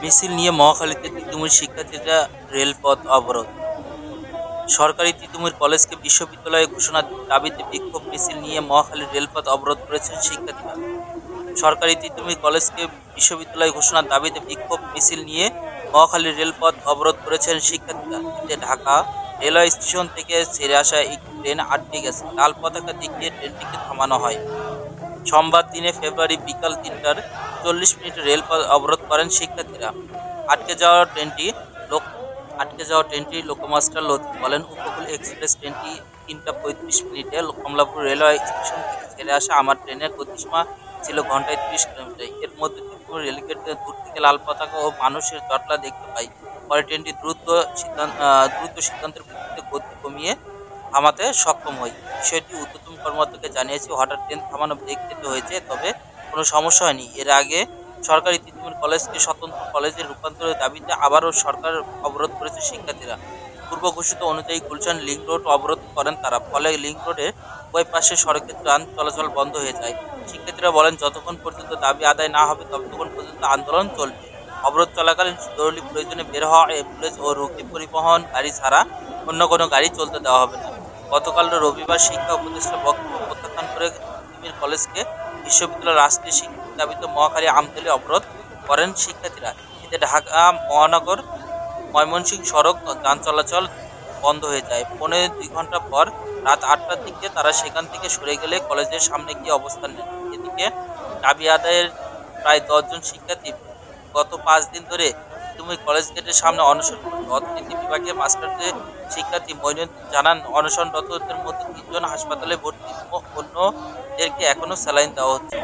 মিছিল নিয়ে মহাখালীতে তিতুমির শিক্ষার্থীরা রেলপথ অবরোধ। সরকারি তিতুমির কলেজকে বিশ্ববিদ্যালয়ে ঘোষণার দাবিতে বিক্ষোভ মিছিল নিয়ে মহাখালীর রেলপথ অবরোধ করেছেন শিক্ষার্থীরা। সরকারি তিতুমির কলেজকে বিশ্ববিদ্যালয় ঘোষণার দাবিতে বিক্ষোভ মিছিল নিয়ে মহাখালীর রেলপথ অবরোধ করেছেন শিক্ষার্থীরা। এতে ঢাকা রেলওয়ে স্টেশন থেকে ছেড়ে আসা একটি ট্রেন আটকে গেছে। লাল পতাকা দেখিয়ে ট্রেনটিকে থামানো হয়। সোমবার ৩ ফেব্রুয়ারি বিকাল ৩টা ৪০ মিনিটে রেলপথ অবরোধ করেন শিক্ষার্থীরা। আটকে যাওয়া ট্রেনটি লোক লোকোমাস্টার লতিফ বলেন, উপকূল এক্সপ্রেস ট্রেনটি ৩টা ৩৫ মিনিটে কমলাপুর রেলওয়ে স্টেশন থেকে ছেড়ে আসা আমার ট্রেনের গতিসীমা ছিল ঘন্টায় ৩০ কিলোমিটার। এর মধ্যে তিতুমির রেলগেট দূর থেকে লাল পতাকা ও মানুষের জটলা দেখতে পাই। পরে ট্রেনটি দ্রুত সিদ্ধান্তের ভিত্তিতে গতি কমিয়ে থামাতে সক্ষম হই। বিষয়টি ঊর্ধ্বতন কর্মকর্তাকে জানিয়েছি। হঠাৎ ট্রেন থামানো ব্রেক খেতে হয়েছে, তবে কোনো সমস্যা হয়নি। এর আগে সরকারি তিতুমির কলেজকে স্বতন্ত্র কলেজে রূপান্তরের দাবিতে আবারও সরকার অবরোধ করেছে শিক্ষার্থীরা। পূর্ব ঘোষিত অনুযায়ী গুলশান লিংক রোড অবরোধ করেন তারা। ফলে লিংক রোডের উভয় পাশে সড়কের যান চলাচল বন্ধ হয়ে যায়। শিক্ষার্থীরা বলেন, যতক্ষণ পর্যন্ত দাবি আদায় না হবে ততক্ষণ পর্যন্ত আন্দোলন চলবে। অবরোধ চলাকালীন জরুরি প্রয়োজনে বের হওয়া অ্যাম্বুলেন্স ও রোগী পরিবহন গাড়ি ছাড়া অন্য কোনো গাড়ি চলতে দেওয়া হবে না। গতকাল রবিবার শিক্ষা উপদেষ্টার বক্তব্য প্রত্যাখ্যান করে তিতুমির কলেজকে বিশ্ববিদ্যালয়ের রাষ্ট্রীয় স্বীকৃতির দাবিতে মহাখালী আমতলী অবরোধ করেন শিক্ষার্থীরা। এতে ঢাকা মহানগর ময়মনসিংহ সড়ক যান চলাচল বন্ধ হয়ে যায়। পৌনে ২ ঘন্টা পর রাত ৮টার দিকে তারা সেখান থেকে সরে গেলে কলেজের সামনে গিয়ে অবস্থান নেন। এদিকে দাবি আদায়ের প্রায় ১০ জন শিক্ষার্থী গত ৫ দিন ধরে তিতুমির কলেজ গেটের সামনে অনশন করছে। অর্থনীতি বিভাগের মাস্টারদের শিক্ষার্থী মঈনুদ্দিন জানান, অনশনরতদের মধ্যে ৩ জন হাসপাতালে ভর্তি, অন্যদেরকে এখনো স্যালাইন দেওয়া হচ্ছে।